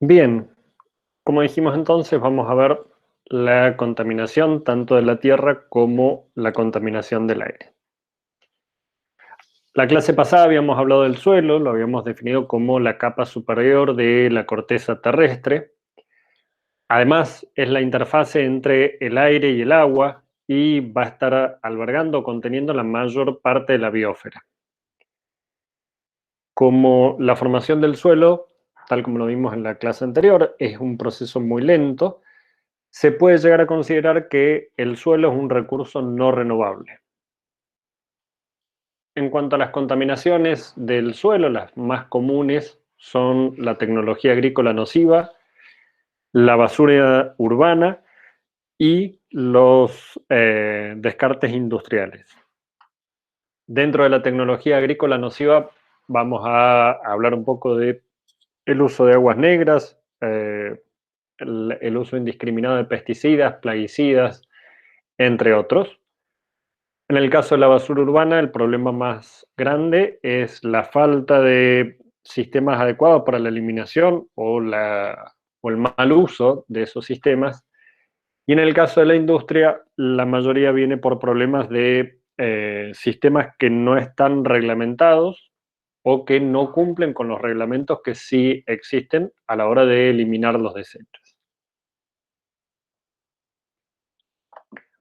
Bien, como dijimos entonces, vamos a ver la contaminación tanto de la tierra como la contaminación del aire. La clase pasada habíamos hablado del suelo, lo habíamos definido como la capa superior de la corteza terrestre. Además, es la interfase entre el aire y el agua y va a estar albergando, conteniendo la mayor parte de la biosfera. Como la formación del suelo, tal como lo vimos en la clase anterior, es un proceso muy lento, se puede llegar a considerar que el suelo es un recurso no renovable. En cuanto a las contaminaciones del suelo, las más comunes son la tecnología agrícola nociva, la basura urbana y los descartes industriales. Dentro de la tecnología agrícola nociva vamos a hablar un poco de el uso de aguas negras, el uso indiscriminado de pesticidas, plaguicidas, entre otros. En el caso de la basura urbana, el problema más grande es la falta de sistemas adecuados para la eliminación o el mal uso de esos sistemas. Y en el caso de la industria, la mayoría viene por problemas de sistemas que no están reglamentados o que no cumplen con los reglamentos que sí existen a la hora de eliminar los desechos.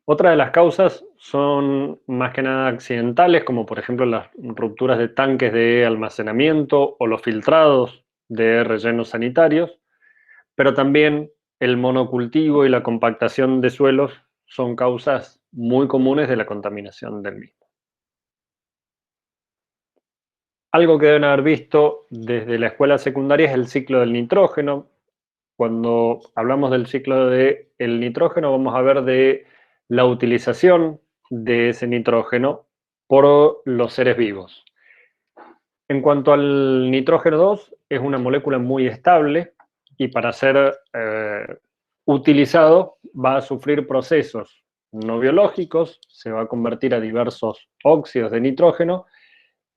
Otra de las causas son más que nada accidentales, como por ejemplo las rupturas de tanques de almacenamiento o los filtrados de rellenos sanitarios, pero también el monocultivo y la compactación de suelos son causas muy comunes de la contaminación del mismo. Algo que deben haber visto desde la escuela secundaria es el ciclo del nitrógeno. Cuando hablamos del ciclo del nitrógeno, vamos a ver de la utilización de ese nitrógeno por los seres vivos. En cuanto al nitrógeno 2, es una molécula muy estable y para ser utilizado va a sufrir procesos no biológicos, se va a convertir a diversos óxidos de nitrógeno,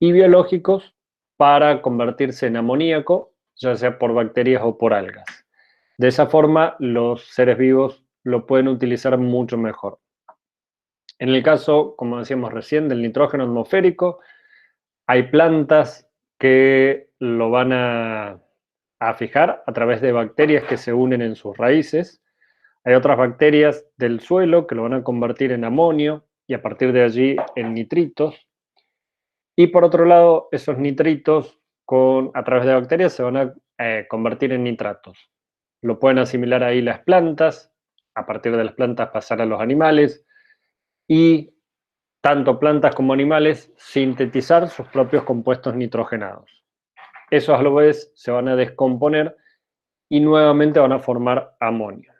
y biológicos para convertirse en amoníaco, ya sea por bacterias o por algas. De esa forma, los seres vivos lo pueden utilizar mucho mejor. En el caso, como decíamos recién, del nitrógeno atmosférico, hay plantas que lo van a fijar a través de bacterias que se unen en sus raíces. Hay otras bacterias del suelo que lo van a convertir en amonio y a partir de allí en nitritos. Y por otro lado, esos nitritos a través de bacterias se van a convertir en nitratos. Lo pueden asimilar ahí las plantas, a partir de las plantas pasar a los animales y tanto plantas como animales sintetizar sus propios compuestos nitrogenados. Esos a la vez se van a descomponer y nuevamente van a formar amonio.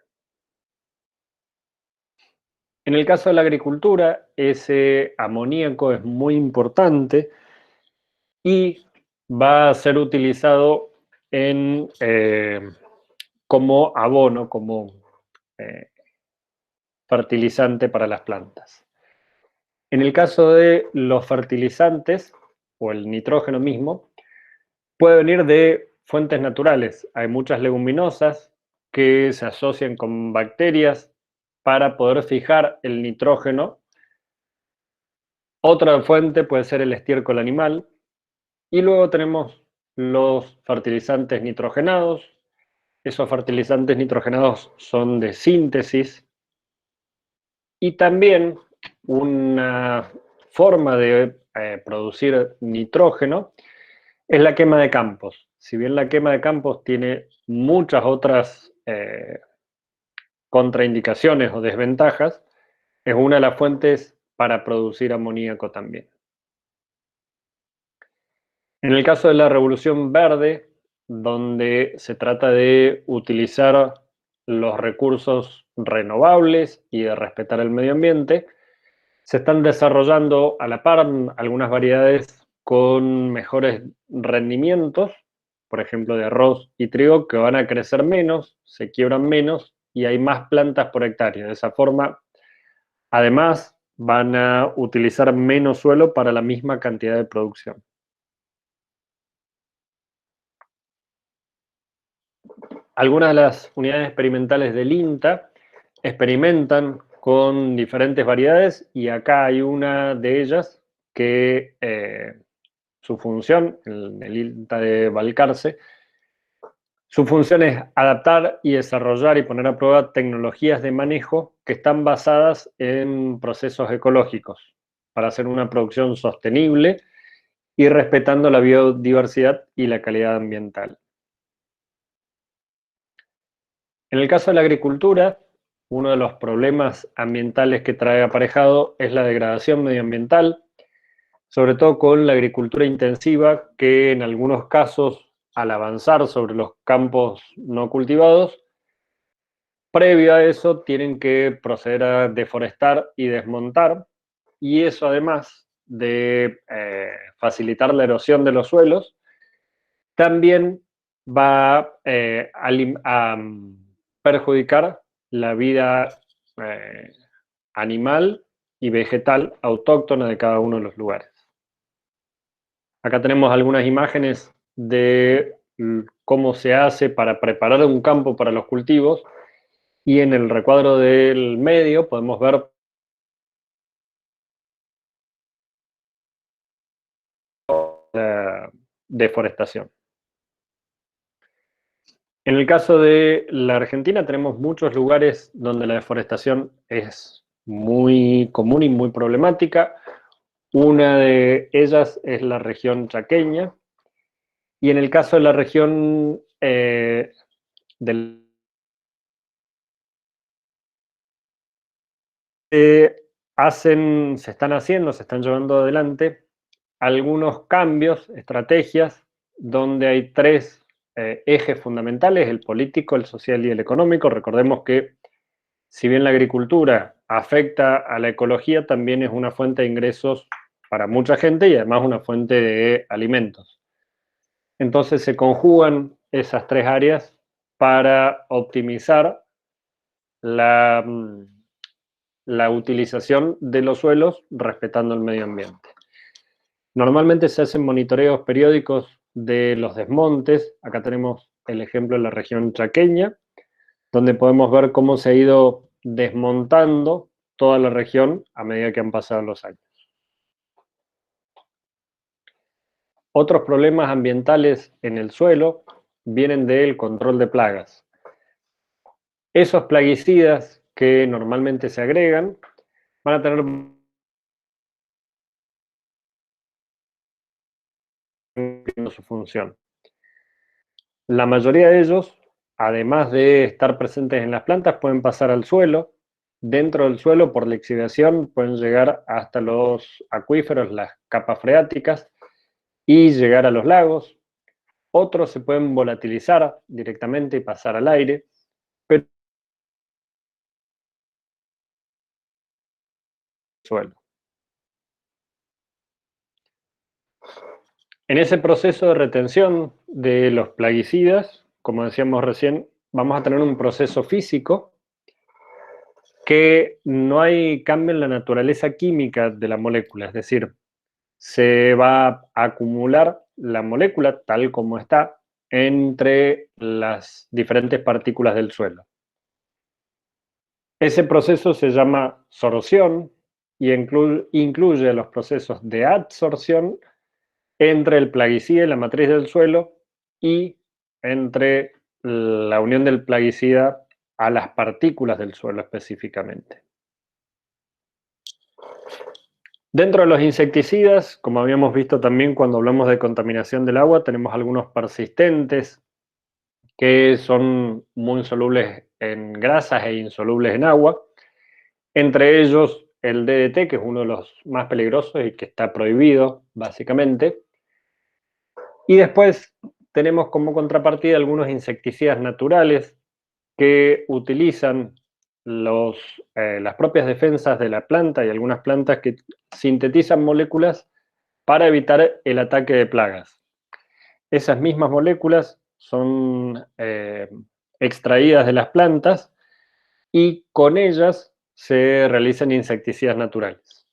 En el caso de la agricultura, ese amoníaco es muy importante y va a ser utilizado como abono, como eh, fertilizante para las plantas. En el caso de los fertilizantes o el nitrógeno mismo, puede venir de fuentes naturales. Hay muchas leguminosas que se asocian con bacterias para poder fijar el nitrógeno. Otra fuente puede ser el estiércol animal. Y luego tenemos los fertilizantes nitrogenados. Esos fertilizantes nitrogenados son de síntesis y también una forma de producir nitrógeno es la quema de campos. Si bien la quema de campos tiene muchas otras contraindicaciones o desventajas, es una de las fuentes para producir amoníaco también. En el caso de la revolución verde, donde se trata de utilizar los recursos renovables y de respetar el medio ambiente, se están desarrollando a la par algunas variedades con mejores rendimientos, por ejemplo de arroz y trigo, que van a crecer menos, se quiebran menos y hay más plantas por hectárea. De esa forma, además, van a utilizar menos suelo para la misma cantidad de producción. Algunas de las unidades experimentales del INTA experimentan con diferentes variedades y acá hay una de ellas que su función, el INTA de Balcarce, su función es adaptar y desarrollar y poner a prueba tecnologías de manejo que están basadas en procesos ecológicos para hacer una producción sostenible y respetando la biodiversidad y la calidad ambiental. En el caso de la agricultura, uno de los problemas ambientales que trae aparejado es la degradación medioambiental, sobre todo con la agricultura intensiva, que en algunos casos, al avanzar sobre los campos no cultivados, previo a eso tienen que proceder a deforestar y desmontar, y eso además de facilitar la erosión de los suelos, también va a perjudicar la vida animal y vegetal autóctona de cada uno de los lugares. Acá tenemos algunas imágenes de cómo se hace para preparar un campo para los cultivos y en el recuadro del medio podemos ver la deforestación. En el caso de la Argentina tenemos muchos lugares donde la deforestación es muy común y muy problemática. Una de ellas es la región chaqueña, y en el caso de la región del se están llevando adelante algunos cambios, estrategias, donde hay tres ejes fundamentales: el político, el social y el económico. Recordemos que si bien la agricultura afecta a la ecología, también es una fuente de ingresos para mucha gente y además una fuente de alimentos. Entonces se conjugan esas tres áreas para optimizar la, la utilización de los suelos respetando el medio ambiente. Normalmente se hacen monitoreos periódicos de los desmontes. Acá tenemos el ejemplo de la región chaqueña, donde podemos ver cómo se ha ido desmontando toda la región a medida que han pasado los años. Otros problemas ambientales en el suelo vienen del control de plagas. Esos plaguicidas que normalmente se agregan van a tener su función. La mayoría de ellos, además de estar presentes en las plantas, pueden pasar al suelo. Dentro del suelo, por la lixiviación, pueden llegar hasta los acuíferos, las capas freáticas, y llegar a los lagos. Otros se pueden volatilizar directamente y pasar al aire, pero suelo. En ese proceso de retención de los plaguicidas, como decíamos recién, vamos a tener un proceso físico que no hay cambio en la naturaleza química de la molécula, es decir, se va a acumular la molécula tal como está entre las diferentes partículas del suelo. Ese proceso se llama sorción y incluye los procesos de adsorción entre el plaguicida y la matriz del suelo, y entre la unión del plaguicida a las partículas del suelo específicamente. Dentro de los insecticidas, como habíamos visto también cuando hablamos de contaminación del agua, tenemos algunos persistentes que son muy solubles en grasas e insolubles en agua. Entre ellos el DDT, que es uno de los más peligrosos y que está prohibido, básicamente. Y después tenemos como contrapartida algunos insecticidas naturales que utilizan las propias defensas de la planta, y algunas plantas que sintetizan moléculas para evitar el ataque de plagas. Esas mismas moléculas son extraídas de las plantas y con ellas se realizan insecticidas naturales.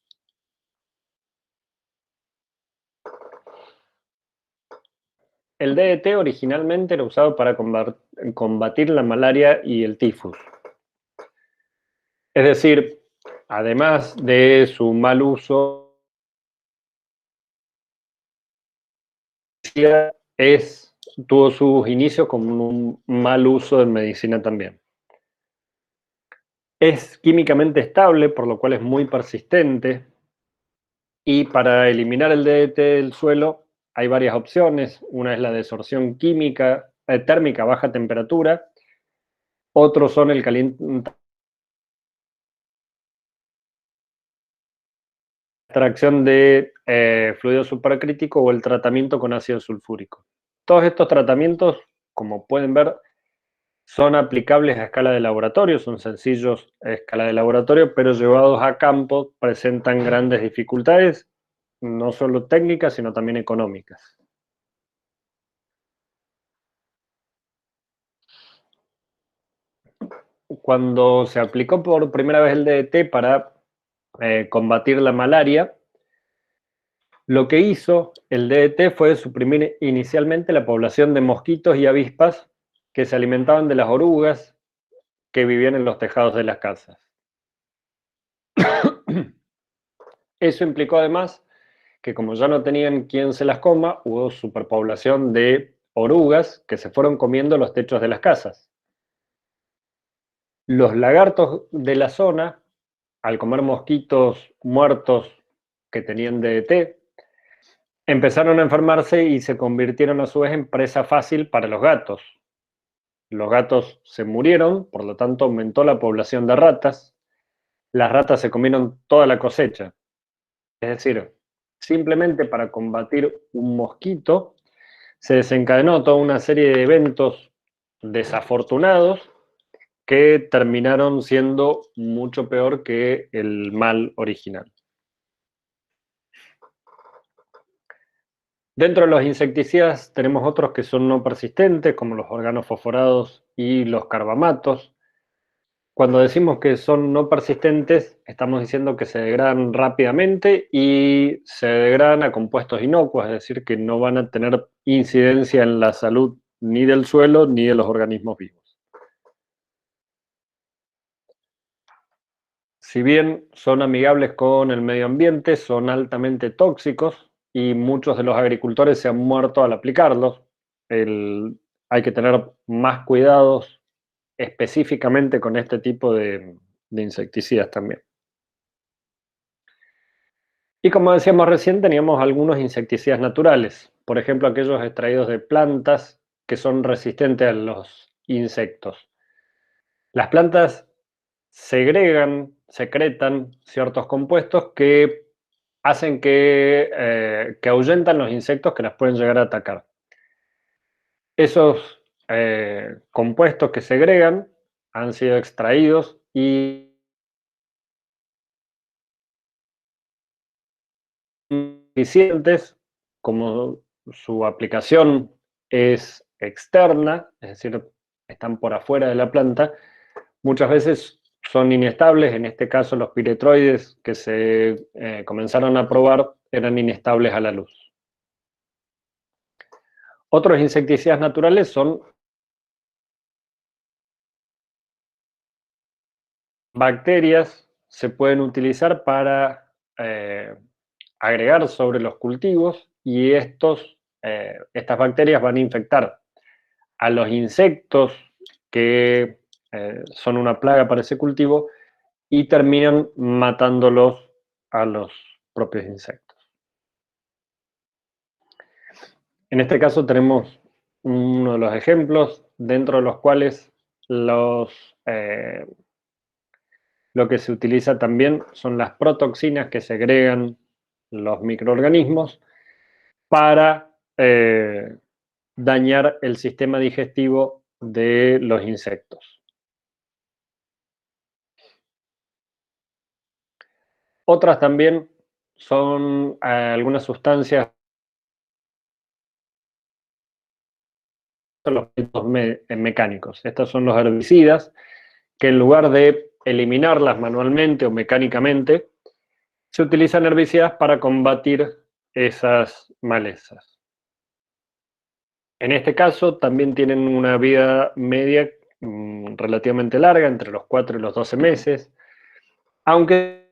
El DDT originalmente era usado para combatir la malaria y el tifus. Es decir, además de su mal uso, tuvo sus inicios con un mal uso en medicina también. Es químicamente estable, por lo cual es muy persistente. Y para eliminar el DDT del suelo hay varias opciones. Una es la desorción térmica a baja temperatura. Otros son el calentamiento, extracción de fluido supercrítico o el tratamiento con ácido sulfúrico. Todos estos tratamientos, como pueden ver, son aplicables a escala de laboratorio, son sencillos a escala de laboratorio, pero llevados a campo presentan grandes dificultades, no solo técnicas, sino también económicas. Cuando se aplicó por primera vez el DDT para combatir la malaria, lo que hizo el DDT fue suprimir inicialmente la población de mosquitos y avispas que se alimentaban de las orugas que vivían en los tejados de las casas. Eso implicó además que como ya no tenían quien se las coma, hubo superpoblación de orugas que se fueron comiendo los techos de las casas. Los lagartos de la zona, al comer mosquitos muertos que tenían DDT, empezaron a enfermarse y se convirtieron a su vez en presa fácil para los gatos. Los gatos se murieron, por lo tanto aumentó la población de ratas. Las ratas se comieron toda la cosecha. Es decir, simplemente para combatir un mosquito se desencadenó toda una serie de eventos desafortunados que terminaron siendo mucho peor que el mal original. Dentro de los insecticidas tenemos otros que son no persistentes, como los organofosforados y los carbamatos. Cuando decimos que son no persistentes, estamos diciendo que se degradan rápidamente y se degradan a compuestos inocuos, es decir, que no van a tener incidencia en la salud ni del suelo ni de los organismos vivos. Si bien son amigables con el medio ambiente, son altamente tóxicos y muchos de los agricultores se han muerto al aplicarlos. Hay que tener más cuidados específicamente con este tipo de insecticidas también. Y como decíamos recién, teníamos algunos insecticidas naturales, por ejemplo, aquellos extraídos de plantas que son resistentes a los insectos. Las plantas secretan ciertos compuestos que hacen que ahuyentan los insectos que las pueden llegar a atacar. Esos compuestos que segregan han sido extraídos y eficientes, como su aplicación es externa, es decir, están por afuera de la planta, muchas veces son inestables. En este caso, los piretroides que se comenzaron a probar eran inestables a la luz. Otros insecticidas naturales son bacterias, se pueden utilizar para agregar sobre los cultivos y estas bacterias van a infectar a los insectos que son una plaga para ese cultivo y terminan matándolos a los propios insectos. En este caso tenemos uno de los ejemplos dentro de los cuales lo que se utiliza también son las protoxinas que segregan los microorganismos para dañar el sistema digestivo de los insectos. Otras también son algunas sustancias, los mecánicos. Estos son los herbicidas que en lugar de eliminarlas manualmente o mecánicamente, se utilizan herbicidas para combatir esas malezas. En este caso, también tienen una vida media relativamente larga, entre los 4 y los 12 meses, aunque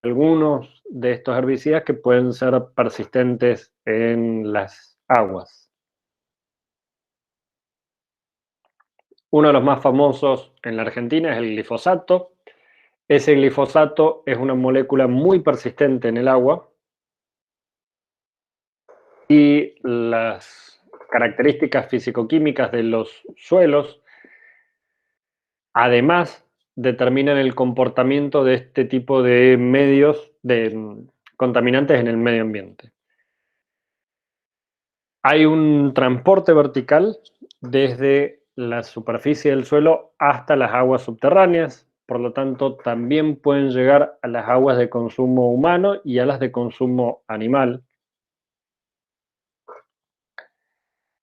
algunos de estos herbicidas que pueden ser persistentes en las aguas. Uno de los más famosos en la Argentina es el glifosato. Ese glifosato es una molécula muy persistente en el agua y las características físico-químicas de los suelos además determinan el comportamiento de este tipo de medios, de contaminantes en el medio ambiente. Hay un transporte vertical desde la superficie del suelo hasta las aguas subterráneas, por lo tanto también pueden llegar a las aguas de consumo humano y a las de consumo animal.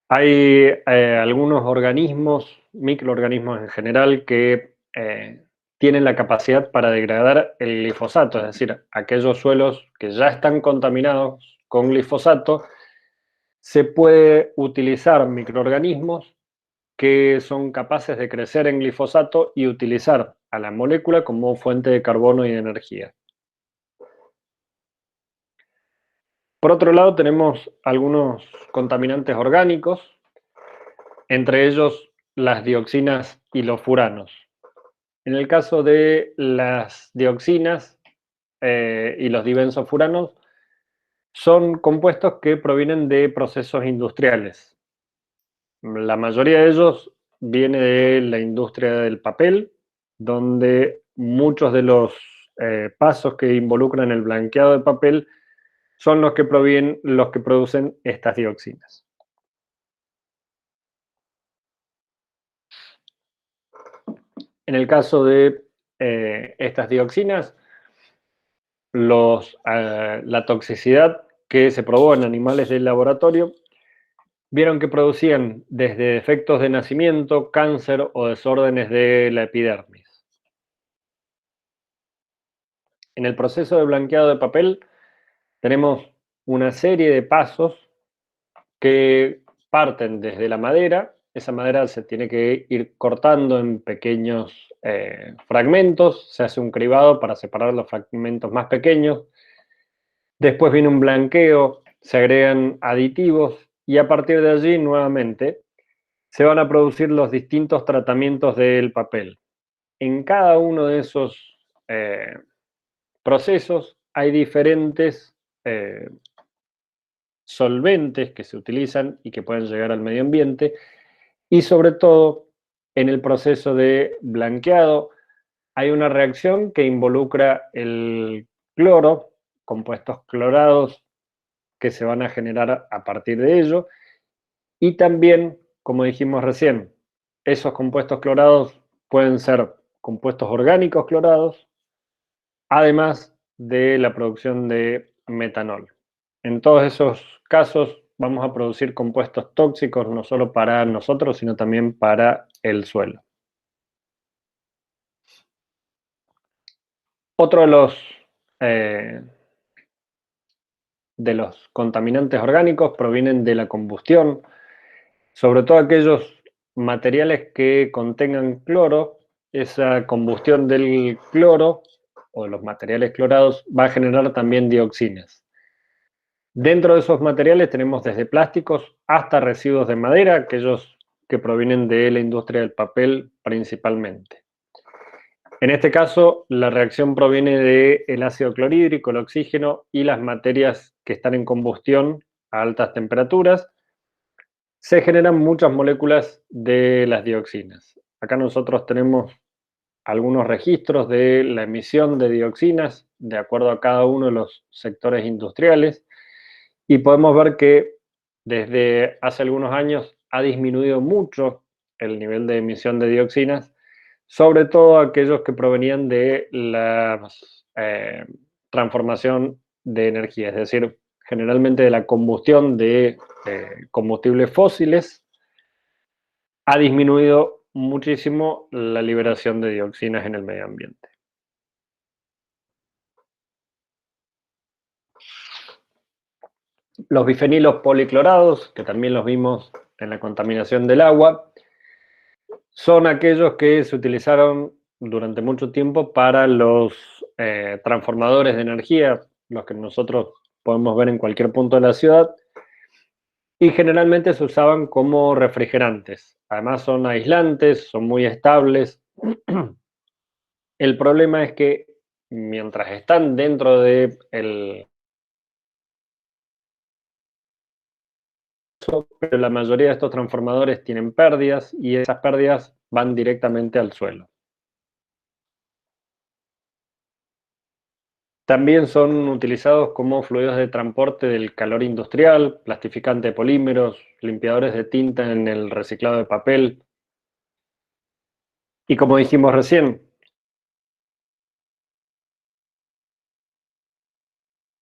Hay algunos organismos, microorganismos en general, que tienen la capacidad para degradar el glifosato, es decir, aquellos suelos que ya están contaminados con glifosato, se puede utilizar microorganismos que son capaces de crecer en glifosato y utilizar a la molécula como fuente de carbono y de energía. Por otro lado, tenemos algunos contaminantes orgánicos, entre ellos las dioxinas y los furanos. En el caso de las dioxinas y los dibenzofuranos, son compuestos que provienen de procesos industriales. La mayoría de ellos viene de la industria del papel, donde muchos de los pasos que involucran el blanqueado de papel son los que producen estas dioxinas. En el caso de estas dioxinas, la toxicidad que se probó en animales del laboratorio vieron que producían desde defectos de nacimiento, cáncer o desórdenes de la epidermis. En el proceso de blanqueado de papel tenemos una serie de pasos que parten desde la madera. Esa madera se tiene que ir cortando en pequeños fragmentos, se hace un cribado para separar los fragmentos más pequeños. Después viene un blanqueo, se agregan aditivos y a partir de allí nuevamente se van a producir los distintos tratamientos del papel. En cada uno de esos procesos hay diferentes solventes que se utilizan y que pueden llegar al medio ambiente y sobre todo en el proceso de blanqueado hay una reacción que involucra el cloro, compuestos clorados que se van a generar a partir de ello. Y también, como dijimos recién, esos compuestos clorados pueden ser compuestos orgánicos clorados, además de la producción de metanol. En todos esos casos vamos a producir compuestos tóxicos no solo para nosotros, sino también para el suelo. Otro eh, de los contaminantes orgánicos provienen de la combustión, sobre todo aquellos materiales que contengan cloro. Esa combustión del cloro o de los materiales clorados va a generar también dioxinas. Dentro de esos materiales tenemos desde plásticos hasta residuos de madera, aquellos que provienen de la industria del papel principalmente. En este caso, la reacción proviene del ácido clorhídrico, el oxígeno y las materias que están en combustión a altas temperaturas. Se generan muchas moléculas de las dioxinas. Acá nosotros tenemos algunos registros de la emisión de dioxinas de acuerdo a cada uno de los sectores industriales y podemos ver que desde hace algunos años ha disminuido mucho el nivel de emisión de dioxinas, sobre todo aquellos que provenían de la transformación de energía, es decir, generalmente de la combustión de combustibles fósiles, ha disminuido muchísimo la liberación de dioxinas en el medio ambiente. Los bifenilos policlorados, que también los vimos en la contaminación del agua, son aquellos que se utilizaron durante mucho tiempo para los transformadores de energía, los que nosotros podemos ver en cualquier punto de la ciudad, y generalmente se usaban como refrigerantes. Además son aislantes, son muy estables. El problema es que mientras están dentro de pero la mayoría de estos transformadores tienen pérdidas y esas pérdidas van directamente al suelo. También son utilizados como fluidos de transporte del calor industrial, plastificante de polímeros, limpiadores de tinta en el reciclado de papel. Y como dijimos recién,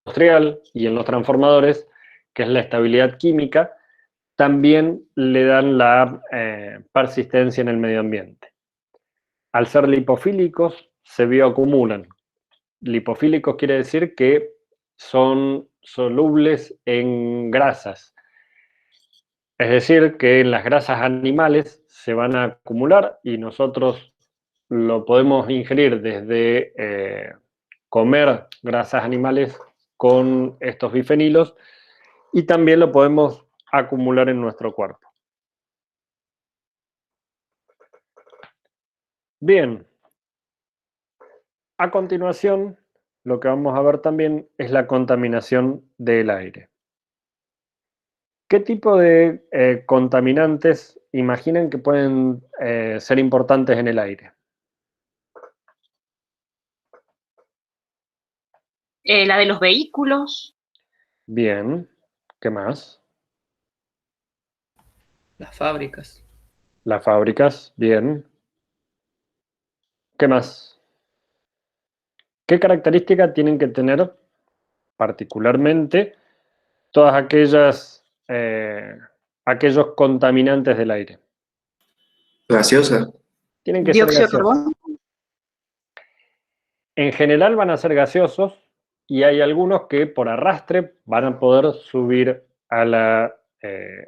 industrial y en los transformadores, que es la estabilidad química, también le dan la persistencia en el medio ambiente. Al ser lipofílicos, se bioacumulan. Lipofílicos quiere decir que son solubles en grasas. Es decir, que en las grasas animales se van a acumular y nosotros lo podemos ingerir desde comer grasas animales con estos bifenilos y también lo podemos acumular en nuestro cuerpo. Bien, a continuación lo que vamos a ver también es la contaminación del aire. ¿Qué tipo de contaminantes imaginan que pueden ser importantes en el aire? La de los vehículos, Bien, ¿qué más? Las fábricas. Las fábricas, bien. ¿Qué más? ¿Qué características tienen que tener particularmente todas aquellos contaminantes del aire? Gaseosa. Tienen que ser dióxido de gaseosos. carbono. En general van a ser gaseosos y hay algunos que por arrastre van a poder subir a la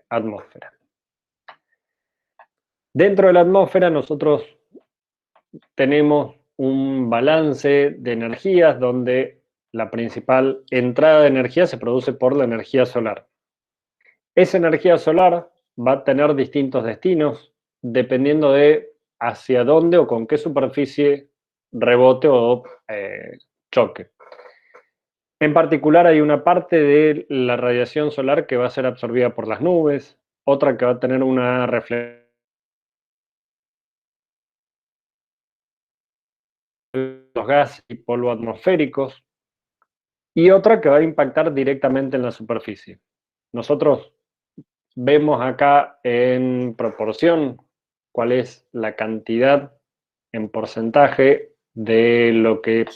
atmósfera. Dentro de la atmósfera nosotros tenemos un balance de energías donde la principal entrada de energía se produce por la energía solar. Esa energía solar va a tener distintos destinos dependiendo de hacia dónde o con qué superficie rebote o choque. En particular hay una parte de la radiación solar que va a ser absorbida por las nubes, otra que va a tener una reflexión de los gases y polvo atmosféricos, y otra que va a impactar directamente en la superficie. Nosotros vemos acá en proporción cuál es la cantidad en porcentaje de lo que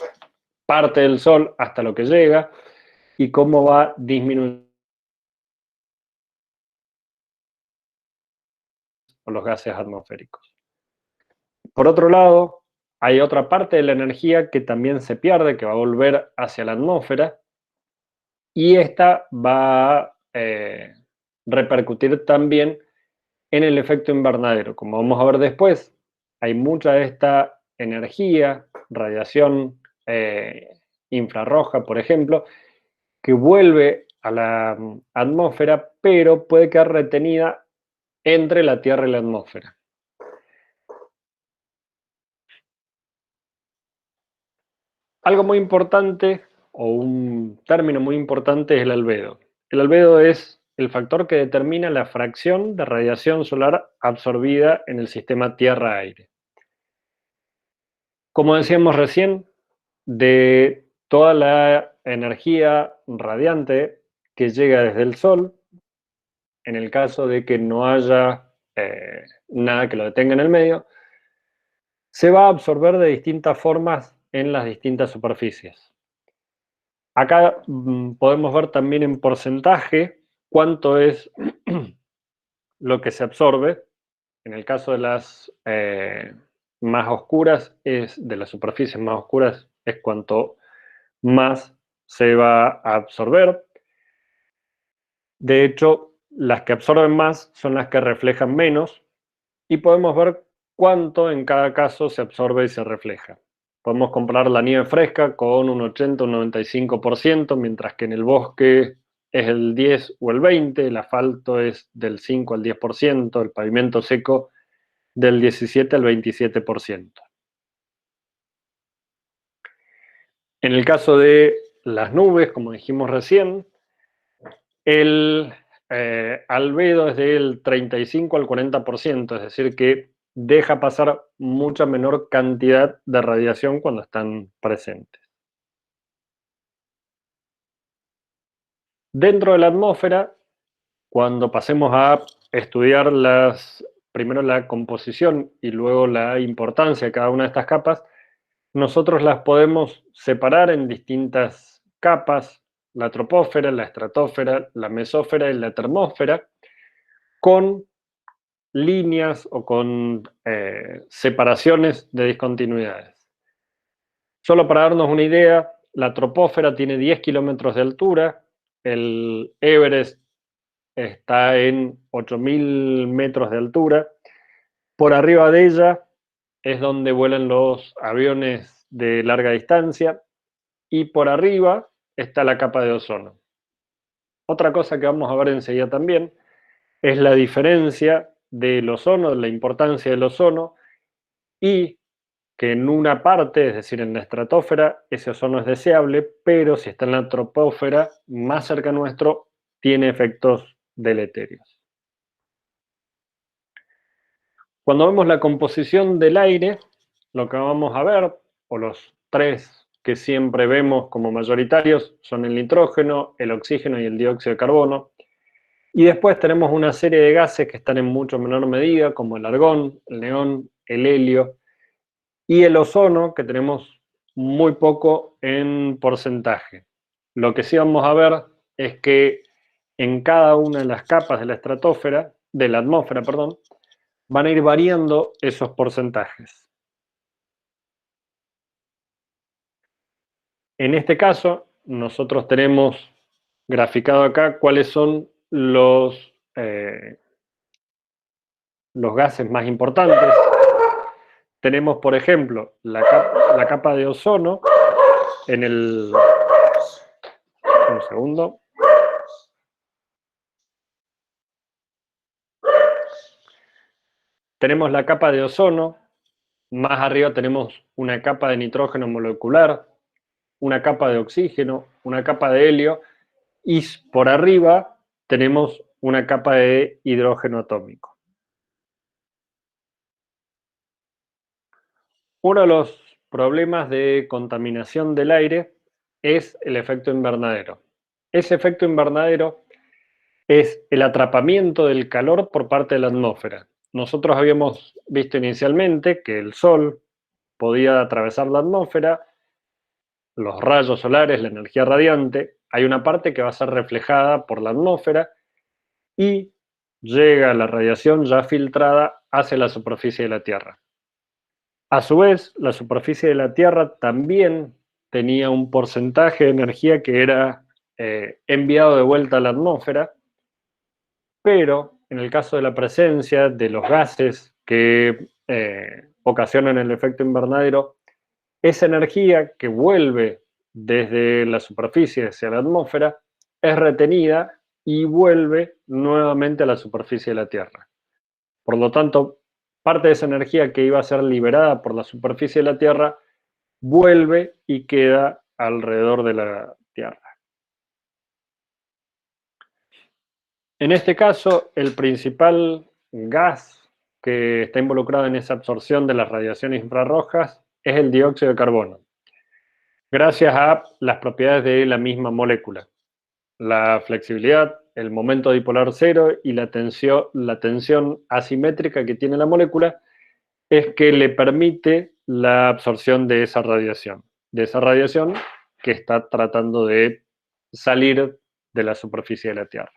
parte del Sol hasta lo que llega y cómo va disminuyendo los gases atmosféricos. Por otro lado, hay otra parte de la energía que también se pierde, que va a volver hacia la atmósfera, y esta va a repercutir también en el efecto invernadero. Como vamos a ver después, hay mucha de esta energía, radiación infrarroja, por ejemplo, que vuelve a la atmósfera, pero puede quedar retenida entre la Tierra y la atmósfera. Algo muy importante, o un término muy importante, es el albedo. El albedo es el factor que determina la fracción de radiación solar absorbida en el sistema Tierra-Aire. Como decíamos recién, de toda la energía radiante que llega desde el Sol, en el caso de que no haya nada que lo detenga en el medio, se va a absorber de distintas formas en las distintas superficies. Acá podemos ver también en porcentaje cuánto es lo que se absorbe. En el caso de las más oscuras, de las superficies más oscuras, es cuanto más se va a absorber. De hecho, las que absorben más son las que reflejan menos y podemos ver cuánto en cada caso se absorbe y se refleja. Podemos comparar la nieve fresca con un 80 o un 95%, mientras que en el bosque es el 10 o el 20%, el asfalto es del 5 al 10%, el pavimento seco del 17 al 27%. En el caso de las nubes, como dijimos recién, el albedo es del 35 al 40%, es decir, que deja pasar mucha menor cantidad de radiación cuando están presentes. Dentro de la atmósfera, cuando pasemos a estudiar primero la composición y luego la importancia de cada una de estas capas, nosotros las podemos separar en distintas capas: la troposfera, la estratosfera, la mesósfera y la termósfera, con líneas o con separaciones de discontinuidades. Solo para darnos una idea, la troposfera tiene 10 kilómetros de altura, el Everest está en 8.000 metros de altura. Por arriba de ella es donde vuelan los aviones de larga distancia y por arriba está la capa de ozono. Otra cosa que vamos a ver enseguida también es la diferencia del ozono, la importancia del ozono, y que en una parte, es decir, en la estratosfera, ese ozono es deseable, pero si está en la troposfera, más cerca nuestro, tiene efectos deleterios. Cuando vemos la composición del aire, lo que vamos a ver, o los tres que siempre vemos como mayoritarios, son el nitrógeno, el oxígeno y el dióxido de carbono. Y después tenemos una serie de gases que están en mucho menor medida, como el argón, el neón, el helio y el ozono, que tenemos muy poco en porcentaje. Lo que sí vamos a ver es que en cada una de las capas de la estratosfera, de la atmósfera, perdón, van a ir variando esos porcentajes. En este caso, nosotros tenemos graficado acá cuáles son los gases más importantes. Tenemos, por ejemplo, la capa de ozono en el... Un segundo. Tenemos la capa de ozono, más arriba tenemos una capa de nitrógeno molecular, una capa de oxígeno, una capa de helio, y por arriba tenemos una capa de hidrógeno atómico. Uno de los problemas de contaminación del aire es el efecto invernadero. Ese efecto invernadero es el atrapamiento del calor por parte de la atmósfera. Nosotros habíamos visto inicialmente que el Sol podía atravesar la atmósfera, los rayos solares, la energía radiante. Hay una parte que va a ser reflejada por la atmósfera y llega la radiación ya filtrada hacia la superficie de la Tierra. A su vez, la superficie de la Tierra también tenía un porcentaje de energía que era enviado de vuelta a la atmósfera, pero en el caso de la presencia de los gases que ocasionan el efecto invernadero, esa energía que vuelve desde la superficie hacia la atmósfera es retenida y vuelve nuevamente a la superficie de la Tierra. Por lo tanto, parte de esa energía que iba a ser liberada por la superficie de la Tierra vuelve y queda alrededor de la Tierra. En este caso, el principal gas que está involucrado en esa absorción de las radiaciones infrarrojas es el dióxido de carbono, gracias a las propiedades de la misma molécula: la flexibilidad, el momento dipolar cero y la tensión asimétrica que tiene la molécula es que le permite la absorción de esa radiación que está tratando de salir de la superficie de la Tierra.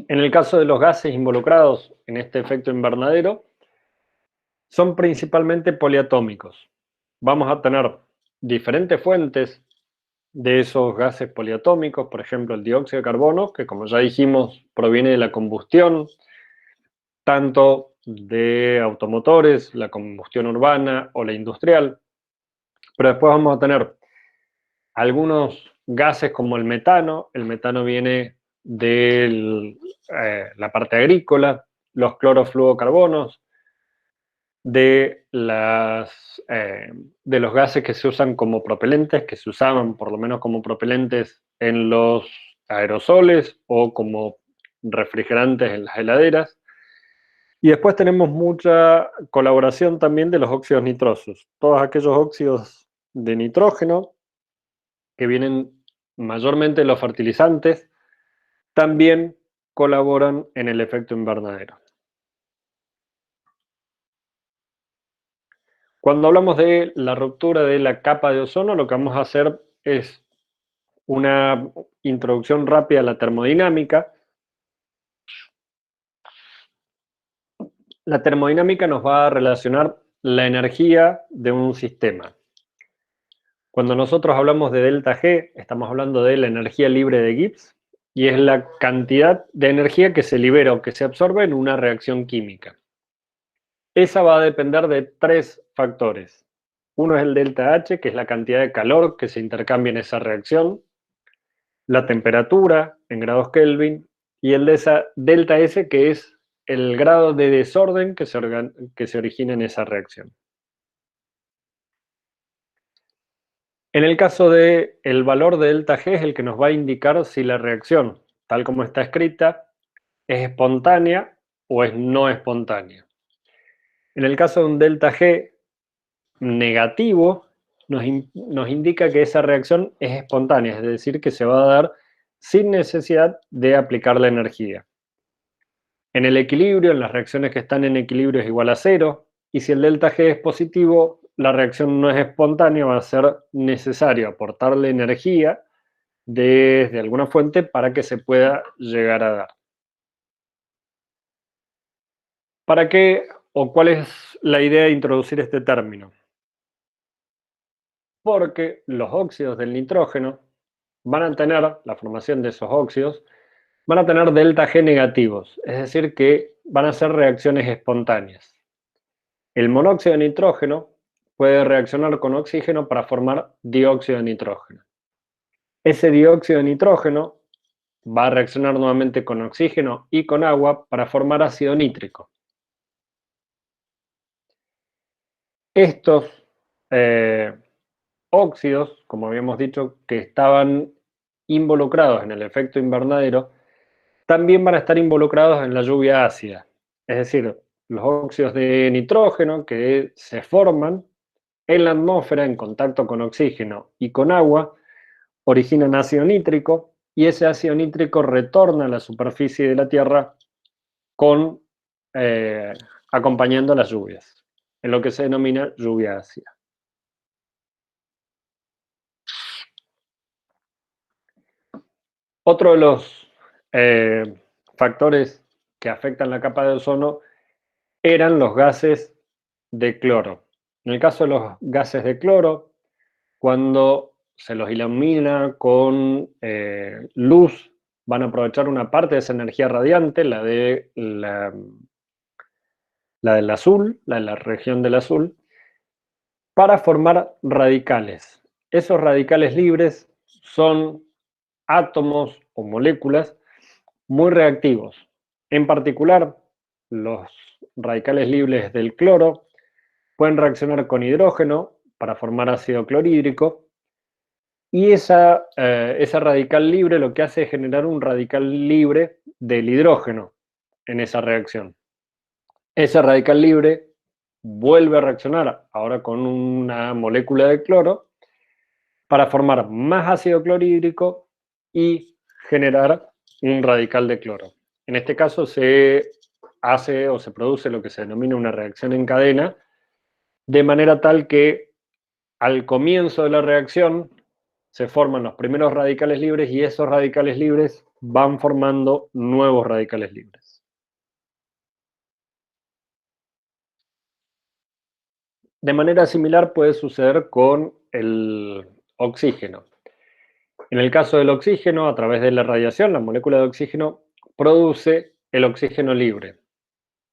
En el caso de los gases involucrados en este efecto invernadero, son principalmente poliatómicos. Vamos a tener diferentes fuentes de esos gases poliatómicos, por ejemplo el dióxido de carbono, que como ya dijimos proviene de la combustión, tanto de automotores, la combustión urbana o la industrial, pero después vamos a tener algunos gases como el metano viene de la parte agrícola, los clorofluorocarbonos, de los gases que se usan como propelentes, que se usaban por lo menos como propelentes en los aerosoles o como refrigerantes en las heladeras. Y después tenemos mucha colaboración también de los óxidos nitrosos, todos aquellos óxidos de nitrógeno que vienen mayormente de los fertilizantes, también colaboran en el efecto invernadero. Cuando hablamos de la ruptura de la capa de ozono, lo que vamos a hacer es una introducción rápida a la termodinámica. La termodinámica nos va a relacionar la energía de un sistema. Cuando nosotros hablamos de delta G, estamos hablando de la energía libre de Gibbs y es la cantidad de energía que se libera o que se absorbe en una reacción química. Esa va a depender de tres factores. Uno es el delta H, que es la cantidad de calor que se intercambia en esa reacción, la temperatura en grados Kelvin y el de esa delta S, que es el grado de desorden que se origina en esa reacción. En el caso de el valor de delta G es el que nos va a indicar si la reacción, tal como está escrita, es espontánea o es no espontánea. En el caso de un delta G negativo, nos indica que esa reacción es espontánea, es decir, que se va a dar sin necesidad de aplicar la energía. En el equilibrio, en las reacciones que están en equilibrio es igual a cero, y si el delta G es positivo, la reacción no es espontánea, va a ser necesario aportarle energía desde alguna fuente para que se pueda llegar a dar. ¿Para qué o cuál es la idea de introducir este término? Porque los óxidos del nitrógeno van a tener, la formación de esos óxidos, van a tener delta G negativos, es decir, que van a ser reacciones espontáneas. El monóxido de nitrógeno puede reaccionar con oxígeno para formar dióxido de nitrógeno. Ese dióxido de nitrógeno va a reaccionar nuevamente con oxígeno y con agua para formar ácido nítrico. Estos óxidos, como habíamos dicho, que estaban involucrados en el efecto invernadero, también van a estar involucrados en la lluvia ácida. Es decir, los óxidos de nitrógeno que se forman en la atmósfera en contacto con oxígeno y con agua originan ácido nítrico y ese ácido nítrico retorna a la superficie de la Tierra con, eh, acompañando las lluvias, en lo que se denomina lluvia ácida. Otro de los factores que afectan la capa de ozono eran los gases de cloro. En el caso de los gases de cloro, cuando se los ilumina con luz, van a aprovechar una parte de esa energía radiante, la del azul, la de la región del azul, para formar radicales. Esos radicales libres son átomos o moléculas muy reactivos. En particular, los radicales libres del cloro pueden reaccionar con hidrógeno para formar ácido clorhídrico y esa radical libre lo que hace es generar un radical libre del hidrógeno en esa reacción. Ese radical libre vuelve a reaccionar ahora con una molécula de cloro para formar más ácido clorhídrico y generar un radical de cloro. En este caso se hace o se produce lo que se denomina una reacción en cadena, de manera tal que al comienzo de la reacción se forman los primeros radicales libres y esos radicales libres van formando nuevos radicales libres. De manera similar puede suceder con el oxígeno. En el caso del oxígeno, a través de la radiación, la molécula de oxígeno produce el oxígeno libre.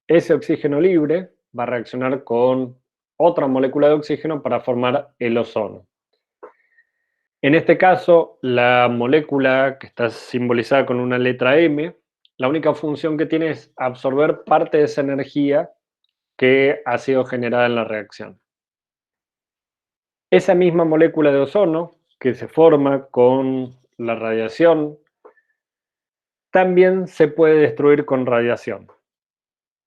Ese oxígeno libre va a reaccionar con otra molécula de oxígeno para formar el ozono. En este caso, la molécula que está simbolizada con una letra M, la única función que tiene es absorber parte de esa energía que ha sido generada en la reacción. Esa misma molécula de ozono que se forma con la radiación también se puede destruir con radiación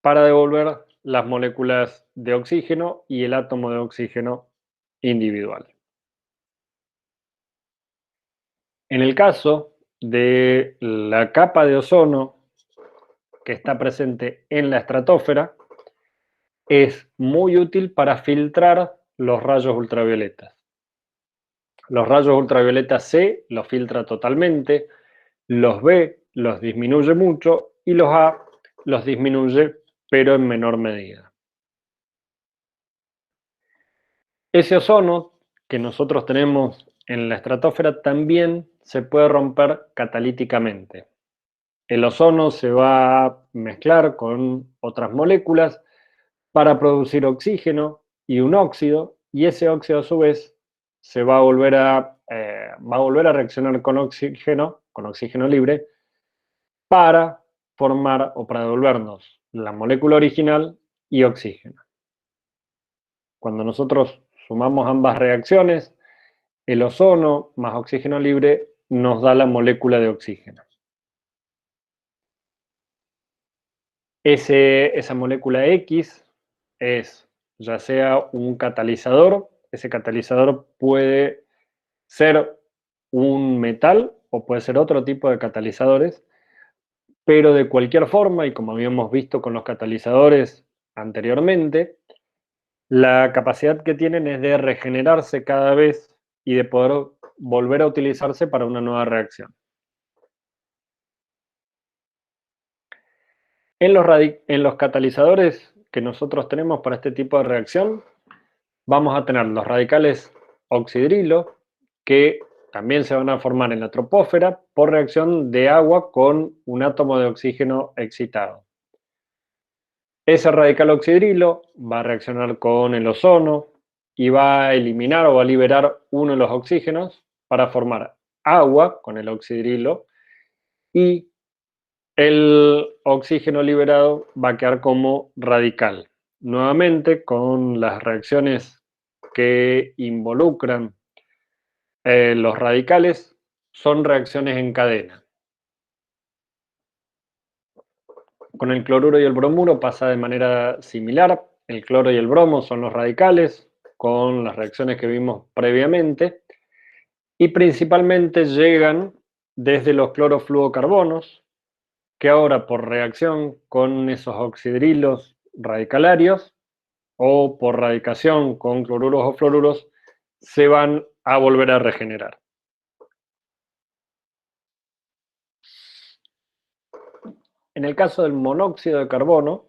para devolver las moléculas de oxígeno y el átomo de oxígeno individual. En el caso de la capa de ozono que está presente en la estratosfera, es muy útil para filtrar los rayos ultravioletas. Los rayos ultravioletas C los filtra totalmente, los B los disminuye mucho y los A los disminuye, pero en menor medida. Ese ozono que nosotros tenemos en la estratosfera también se puede romper catalíticamente. El ozono se va a mezclar con otras moléculas para producir oxígeno y un óxido, y ese óxido a su vez se va a volver a reaccionar con oxígeno libre, para formar o para devolvernos la molécula original y oxígeno. Cuando nosotros sumamos ambas reacciones, el ozono más oxígeno libre nos da la molécula de oxígeno. Esa molécula X es ya sea un catalizador, ese catalizador puede ser un metal o puede ser otro tipo de catalizadores, pero de cualquier forma, y como habíamos visto con los catalizadores anteriormente, la capacidad que tienen es de regenerarse cada vez y de poder volver a utilizarse para una nueva reacción. En los catalizadores que nosotros tenemos para este tipo de reacción, vamos a tener los radicales oxidrilo, que también se van a formar en la troposfera por reacción de agua con un átomo de oxígeno excitado. Ese radical oxidrilo va a reaccionar con el ozono y va a eliminar o va a liberar uno de los oxígenos para formar agua con el oxidrilo, y el oxígeno liberado va a quedar como radical. Nuevamente, con las reacciones que involucran los radicales, son reacciones en cadena. Con el cloruro y el bromuro pasa de manera similar. El cloro y el bromo son los radicales, con las reacciones que vimos previamente, y principalmente llegan desde los clorofluorocarbonos, que ahora por reacción con esos oxidrilos radicalarios o por radicación con cloruros o fluoruros se van a volver a regenerar. En el caso del monóxido de carbono,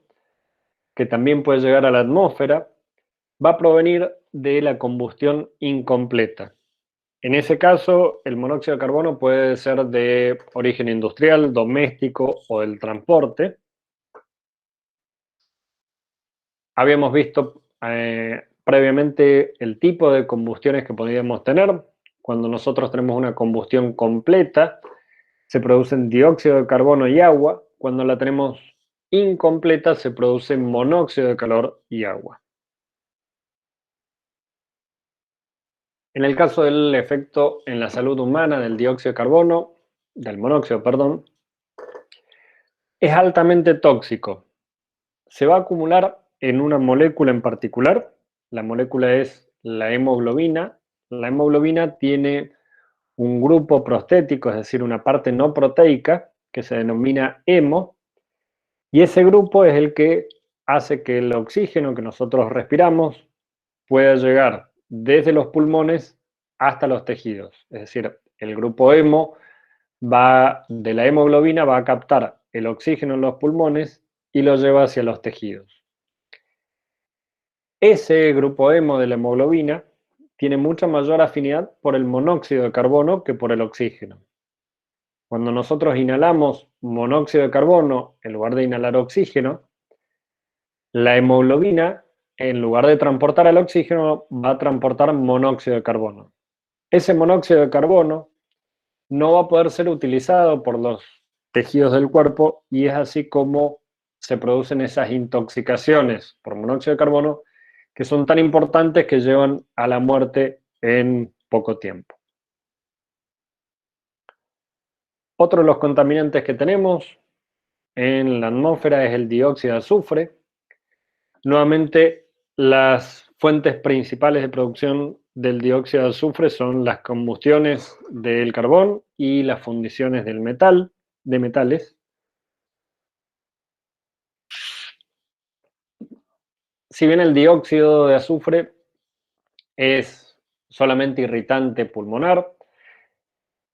que también puede llegar a la atmósfera, va a provenir de la combustión incompleta. En ese caso, el monóxido de carbono puede ser de origen industrial, doméstico o del transporte. Habíamos visto previamente el tipo de combustiones que podríamos tener. Cuando nosotros tenemos una combustión completa, se producen dióxido de carbono y agua. Cuando la tenemos incompleta, se produce monóxido de calor y agua. En el caso del efecto en la salud humana del del monóxido, perdón, es altamente tóxico. Se va a acumular en una molécula en particular. La molécula es la hemoglobina. La hemoglobina tiene un grupo prostético, es decir, una parte no proteica, que se denomina hemo, y ese grupo es el que hace que el oxígeno que nosotros respiramos pueda llegar desde los pulmones hasta los tejidos. Es decir, el grupo hemo de la hemoglobina va a captar el oxígeno en los pulmones y lo lleva hacia los tejidos. Ese grupo hemo de la hemoglobina tiene mucha mayor afinidad por el monóxido de carbono que por el oxígeno. Cuando nosotros inhalamos monóxido de carbono en lugar de inhalar oxígeno, la hemoglobina, en lugar de transportar el oxígeno, va a transportar monóxido de carbono. Ese monóxido de carbono no va a poder ser utilizado por los tejidos del cuerpo y es así como se producen esas intoxicaciones por monóxido de carbono que son tan importantes que llevan a la muerte en poco tiempo. Otro de los contaminantes que tenemos en la atmósfera es el dióxido de azufre. Nuevamente, las fuentes principales de producción del dióxido de azufre son las combustiones del carbón y las fundiciones de metales. Si bien el dióxido de azufre es solamente irritante pulmonar,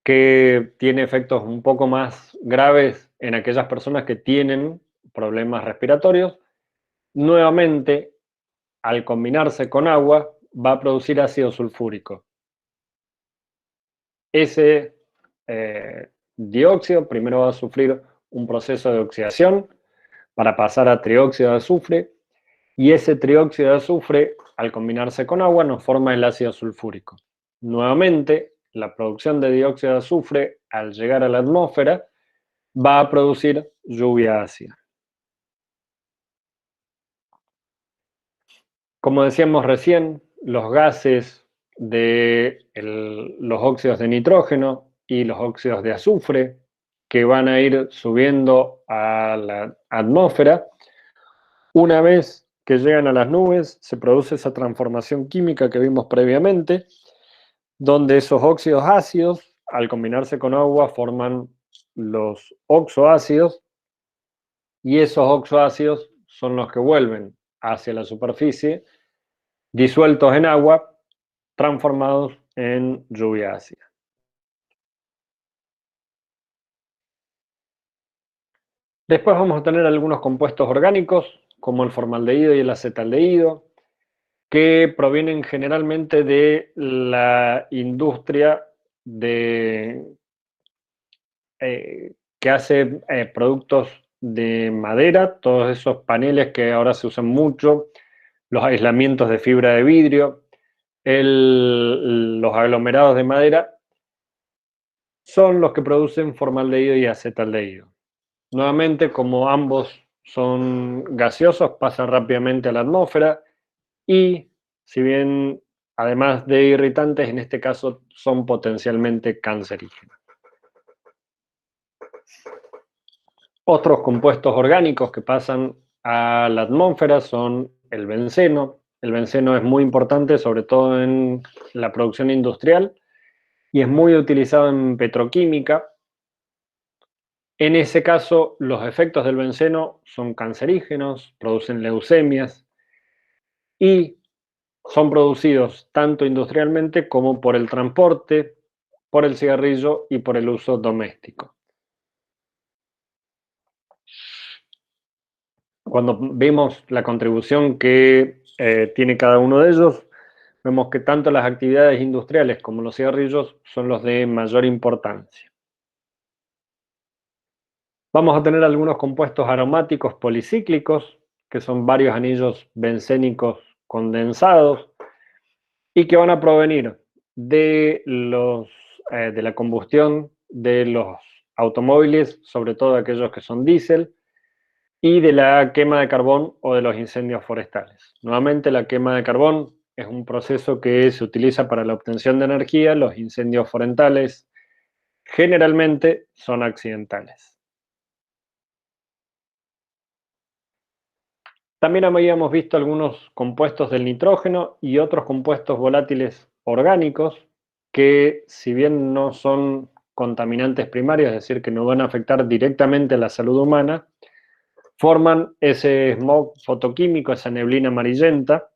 que tiene efectos un poco más graves en aquellas personas que tienen problemas respiratorios, nuevamente, al combinarse con agua, va a producir ácido sulfúrico. Ese dióxido primero va a sufrir un proceso de oxidación para pasar a trióxido de azufre, y ese trióxido de azufre, al combinarse con agua, nos forma el ácido sulfúrico. Nuevamente, la producción de dióxido de azufre, al llegar a la atmósfera, va a producir lluvia ácida. Como decíamos recién, los gases de los óxidos de nitrógeno y los óxidos de azufre, que van a ir subiendo a la atmósfera, una vez que llegan a las nubes, se produce esa transformación química que vimos previamente, donde esos óxidos ácidos, al combinarse con agua, forman los oxoácidos, y esos oxoácidos son los que vuelven hacia la superficie, disueltos en agua, transformados en lluvia ácida. Después vamos a tener algunos compuestos orgánicos, como el formaldehído y el acetaldehído, que provienen generalmente de la industria que hace productos de madera, todos esos paneles que ahora se usan mucho, los aislamientos de fibra de vidrio, los aglomerados de madera, son los que producen formaldehído y acetaldehído. Nuevamente, como ambos son gaseosos, pasan rápidamente a la atmósfera y, si bien además de irritantes, en este caso son potencialmente cancerígenos. Otros compuestos orgánicos que pasan a la atmósfera son el benceno. El benceno es muy importante, sobre todo en la producción industrial, y es muy utilizado en petroquímica. En ese caso, los efectos del benceno son cancerígenos, producen leucemias y son producidos tanto industrialmente como por el transporte, por el cigarrillo y por el uso doméstico. Cuando vemos la contribución que tiene cada uno de ellos, vemos que tanto las actividades industriales como los cigarrillos son los de mayor importancia. Vamos a tener algunos compuestos aromáticos policíclicos, que son varios anillos bencénicos condensados y que van a provenir de la combustión de los automóviles, sobre todo aquellos que son diésel, y de la quema de carbón o de los incendios forestales. Nuevamente, la quema de carbón es un proceso que se utiliza para la obtención de energía. Los incendios forestales generalmente son accidentales. También habíamos visto algunos compuestos del nitrógeno y otros compuestos volátiles orgánicos que, si bien no son contaminantes primarios, es decir, que no van a afectar directamente a la salud humana, forman ese smog fotoquímico, esa neblina amarillenta,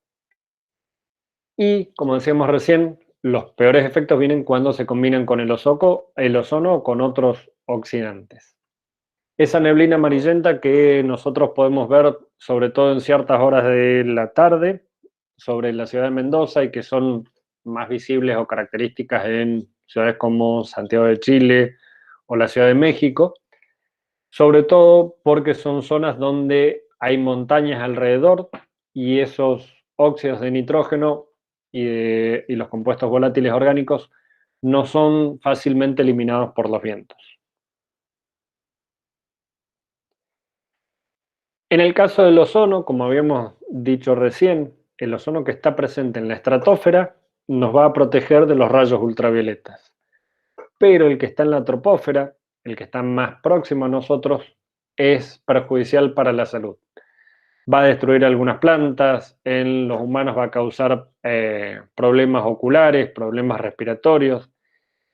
y, como decíamos recién, los peores efectos vienen cuando se combinan con el ozono o con otros oxidantes. Esa neblina amarillenta que nosotros podemos ver sobre todo en ciertas horas de la tarde sobre la ciudad de Mendoza y que son más visibles o características en ciudades como Santiago de Chile o la Ciudad de México, sobre todo porque son zonas donde hay montañas alrededor y esos óxidos de nitrógeno y los compuestos volátiles orgánicos no son fácilmente eliminados por los vientos. En el caso del ozono, como habíamos dicho recién, el ozono que está presente en la estratosfera nos va a proteger de los rayos ultravioletas, pero el que está en la troposfera, el que está más próximo a nosotros, es perjudicial para la salud. Va a destruir algunas plantas, en los humanos va a causar problemas oculares, problemas respiratorios,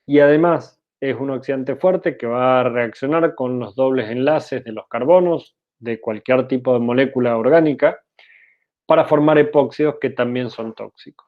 y además es un oxidante fuerte que va a reaccionar con los dobles enlaces de los carbonos de cualquier tipo de molécula orgánica para formar epóxidos que también son tóxicos.